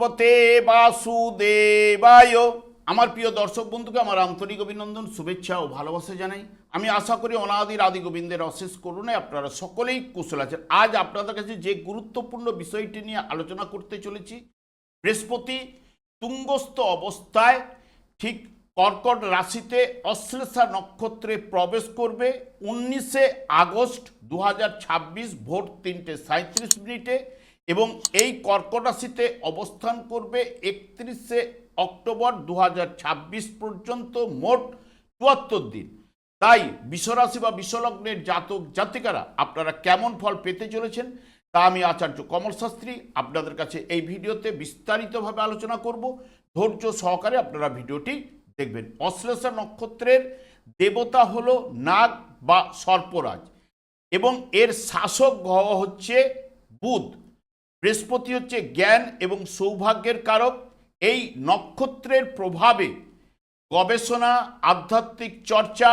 ভগবতে বাসুদেবায়। আমার প্রিয় দর্শক বন্ধুকে আমার আন্তরিক অভিনন্দন, শুভেচ্ছা ও ভালোবাসা জানাই। আমি আশা করি অনাদির আদি গোবিন্দের অশেষ করুণায় আপনারা সকলেই কুশল আছেন। আজ আপনাদের কাছে যে গুরুত্বপূর্ণ বিষয়টি নিয়ে আলোচনা করতে চলেছি, বৃহস্পতি তুঙ্গস্থ অবস্থায় ঠিক কর্কট রাশিতে অশ্লেষা নক্ষত্রে প্রবেশ করবে 19শে আগস্ট 2026 ভোর 3:37 এবং এই কর্কট রাশিতে অবস্থান করবে 31শে অক্টোবর 2026 পর্যন্ত, মোট 74 দিন। তাই বিশ্বরাশি বা বিশ্বলগ্নের জাতক জাতিকারা আপনারা কেমন ফল পেতে চলেছেন তা আমি আচার্য কমল শাস্ত্রী আপনাদের কাছে এই ভিডিওতে বিস্তারিতভাবে আলোচনা করব। ধৈর্য সহকারে আপনারা ভিডিওটি দেখবেন। অশ্লেষা নক্ষত্রের দেবতা হলো নাগ বা সর্পরাজ এবং এর শাসক গ্রহ হচ্ছে বুধ। বৃহস্পতি হচ্ছে জ্ঞান এবং সৌভাগ্যের কারক। এই নক্ষত্রের প্রভাবে গবেষণা, আধ্যাত্মিক চর্চা,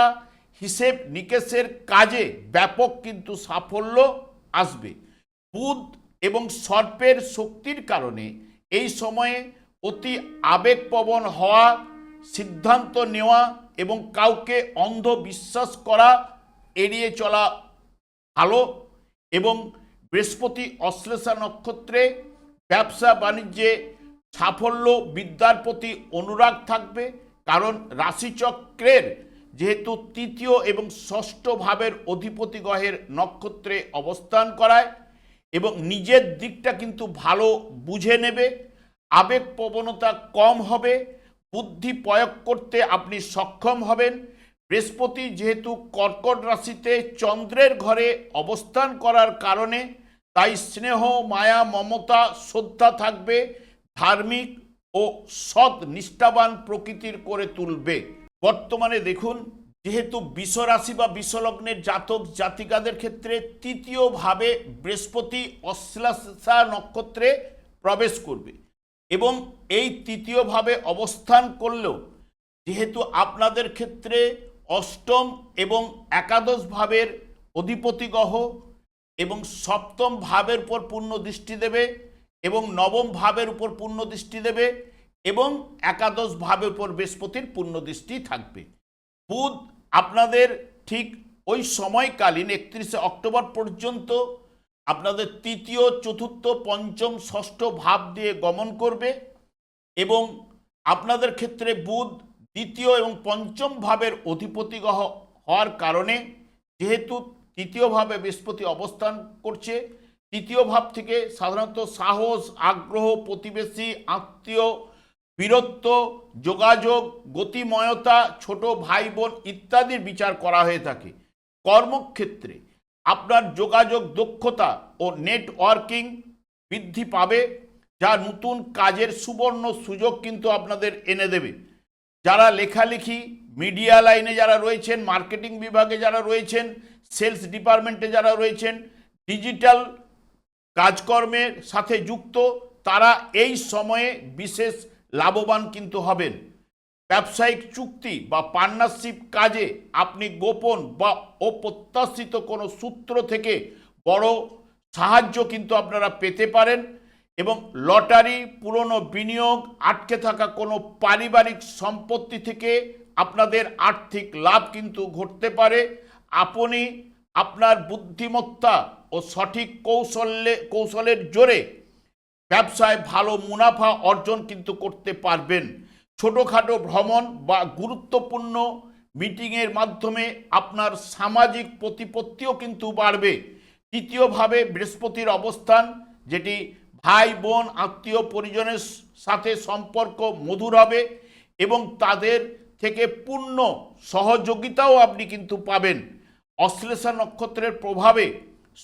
হিসেব নিকেশের কাজে ব্যাপক কিন্তু সাফল্য আসবে। বুধ এবং সর্পের শক্তির কারণে এই সময়ে অতি আবেগপ্রবণ হওয়া, সিদ্ধান্ত নেওয়া এবং কাউকে অন্ধ বিশ্বাস করা এড়িয়ে চলা ভালো। এবং বৃহস্পতি অশ্লেষা নক্ষত্রে ব্যবসা বাণিজ্যে সাফল্য, বিদ্যার প্রতি অনুরাগ থাকবে, কারণ রাশিচক্রের যেহেতু তৃতীয় এবং ষষ্ঠ ভাবের অধিপতি গ্রহের নক্ষত্রে অবস্থান করায় এবং নিজের দিকটা কিন্তু ভালো বুঝে নেবে, আবেগ প্রবণতা কম হবে, বুদ্ধি প্রয়োগ করতে আপনি সক্ষম হবেন। বৃহস্পতি যেহেতু কর্কট রাশিতে চন্দ্রের ঘরে অবস্থান করার কারণে তাই স্নেহ, মায়া, মমতা, শ্রদ্ধা থাকবে, ধার্মিক ও সৎ নিষ্ঠাবান প্রকৃতির করে তুলবে। বর্তমানে দেখুন, যেহেতু বিশ্বরাশি বা বিশ্বলগ্নের জাতক জাতিকাদের ক্ষেত্রে তৃতীয়ভাবে বৃহস্পতি অশ্লেষা নক্ষত্রে প্রবেশ করবে এবং এই তৃতীয়ভাবে অবস্থান করলেও যেহেতু আপনাদের ক্ষেত্রে অষ্টম এবং একাদশ ভাবের অধিপতি গ্রহ এবং সপ্তম ভাবের উপর পূর্ণ দৃষ্টি দেবে এবং নবম ভাবের উপর পূর্ণ দৃষ্টি দেবে এবং একাদশ ভাবের উপর বৃহস্পতির পূর্ণ দৃষ্টি থাকবে। বুধ আপনাদের ঠিক ওই সময়কালীন 31শে অক্টোবর পর্যন্ত আপনাদের তৃতীয়, চতুর্থ, পঞ্চম, ষষ্ঠ ভাব দিয়ে গমন করবে এবং আপনাদের ক্ষেত্রে বুধ দ্বিতীয় এবং পঞ্চম ভাবের অধিপতি গ্রহ হওয়ার কারণে যেহেতু তৃতীয়ভাবে বৃহস্পতি অবস্থান করছে, তৃতীয় ভাব থেকে সাধারণত সাহস, আগ্রহ, প্রতিবেশী, আত্মীয়, বীরত্ব, যোগাযোগ, গতিময়তা, ছোট ভাই বোন ইত্যাদির বিচার করা হয়ে থাকে। কর্মক্ষেত্রে আপনার যোগাযোগ দক্ষতা ও নেটওয়ার্কিং বৃদ্ধি পাবে, যা নতুন কাজের সুবর্ণ সুযোগ কিন্তু আপনাদের এনে দেবে। যারা লেখালেখি, মিডিয়া লাইনে যারা রয়েছেন, মার্কেটিং বিভাগে যারা রয়েছেন, সেলস ডিপার্টমেন্টে যারা রয়েছেন, ডিজিটাল কাজকর্মের সাথে যুক্ত, তারা এই সময়ে বিশেষ লাভবান কিন্তু হবেন। ব্যবসায়িক চুক্তি বা পার্টনারশিপ কাজে আপনি গোপন বা অপ্রত্যাশিত কোনো সূত্র থেকে বড় সাহায্য কিন্তু আপনারা পেতে পারেন এবং লটারি, পুরনো বিনিয়োগ, আটকে থাকা কোনো পারিবারিক সম্পত্তি থেকে আপনাদের আর্থিক লাভ কিন্তু ঘটতে পারে। আপনি আপনার বুদ্ধিমত্তা ও সঠিক কৌশলের জোরে ব্যবসায় ভালো মুনাফা অর্জন কিন্তু করতে পারবেন। ছোটোখাটো ভ্রমণ বা গুরুত্বপূর্ণ মিটিংয়ের মাধ্যমে আপনার সামাজিক প্রতিপত্তিও কিন্তু বাড়বে। তৃতীয়ভাবে বৃহস্পতির অবস্থান, যেটি ভাই বোন, আত্মীয় পরিজনের সাথে সম্পর্ক মধুর হবে এবং তাদের থেকে পূর্ণ সহযোগিতাও আপনি কিন্তু পাবেন। অশ্লেষা নক্ষত্রের প্রভাবে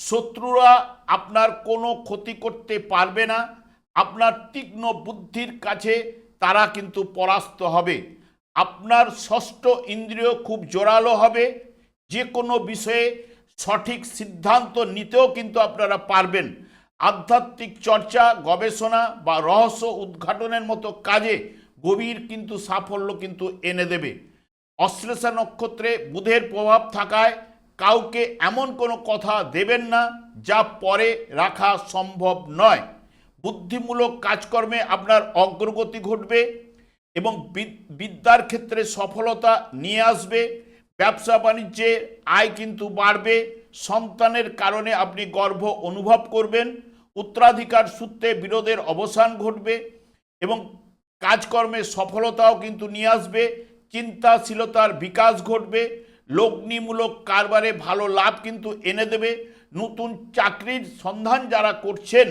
শত্রুরা আপনার কোনো ক্ষতি করতে পারবে না। আপনার তীক্ষ্ণ বুদ্ধির কাছে তারা কিন্তু পরাস্ত হবে। আপনার ষষ্ঠ ইন্দ্রিয় খুব জোরালো হবে, যে কোনো বিষয়ে সঠিক সিদ্ধান্ত নিতেও কিন্তু আপনারা পারবেন। আধ্যাত্মিক চর্চা, গবেষণা বা রহস্য উদ্ঘাটনের মতো কাজে গভীর কিন্তু সাফল্য কিন্তু এনে দেবে। অশ্লেষা নক্ষত্রে বুধের প্রভাব থাকায় কাউকে এমন কোনো কথা দেবেন না যা পরে রাখা সম্ভব নয়। বুদ্ধিমূলক কাজকর্মে আপনার অগ্রগতি ঘটবে এবং বিদ্যার ক্ষেত্রে সফলতা নিয়ে আসবে। ব্যবসা বাণিজ্যে আয় কিন্তু বাড়বে। সন্তানের কারণে আপনি গর্ব অনুভব করবেন। উত্তরাধিকার সূত্রে বিরোধের অবসান ঘটবে এবং কাজকর্মে সফলতাও কিন্তু নিয়ে আসবে। চিন্তাশীলতার বিকাশ ঘটবে। লগ্নিমূলক কারবারে ভালো লাভ কিন্তু এনে দেবে। নতুন চাকরির সন্ধান যারা করছেন,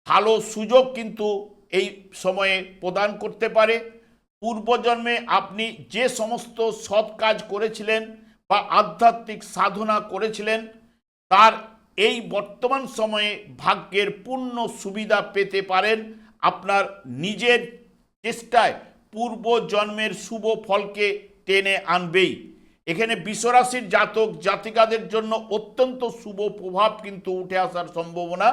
ভালো সুযোগ কিন্তু এই সময়ে প্রদান করতে পারে। পূর্বজন্মে আপনি যে সমস্ত সৎ কাজ করেছিলেন বা আধ্যাত্মিক সাধনা করেছিলেন, তার এই বর্তমান সময়ে ভাগ্যের পূর্ণ সুবিধা পেতে পারেন। আপনার নিজের চেষ্টায় পূর্বজন্মের শুভ ফলকে টেনে আনবেই। এখানে বিশ্বরাশির জাতক জাতিকাদের জন্য অত্যন্ত শুভ প্রভাব কিন্তু উঠে আসার সম্ভাবনা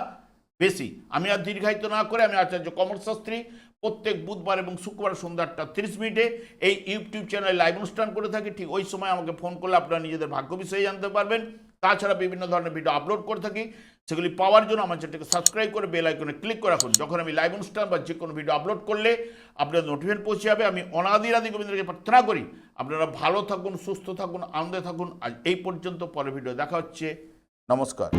বেশি। আমি আর দীর্ঘায়িত না করে আমি আচার্য কমল শাস্ত্রী প্রত্যেক বুধবার এবং শুক্রবার সন্ধ্যা 8:30 এই ইউটিউব চ্যানেলে লাইভ অনুষ্ঠান করে থাকি। ঠিক ওই সময় আমাকে ফোন করলে আপনারা নিজেদের ভাগ্য বিষয়ে জানতে পারবেন। তাছাড়া বিভিন্ন ধরনের ভিডিও আপলোড করে থাকি, সেগুলি পাওয়ার জন্য আমার চ্যানেলটিকে সাবস্ক্রাইব করে বেল আইকনে ক্লিক করে রাখুন। যখন আমি লাইভ অনুষ্ঠান বা যে কোনো ভিডিও আপলোড করলে আপনাদের নোটিফিকেশন পৌঁছে যাবে। আমি অনাদি আদি গোবিন্দের প্রার্থনা করি আপনারা ভালো থাকুন, সুস্থ থাকুন, আনন্দে থাকুন। আজ এই পর্যন্ত, পরের ভিডিও দেখা হচ্ছে। নমস্কার।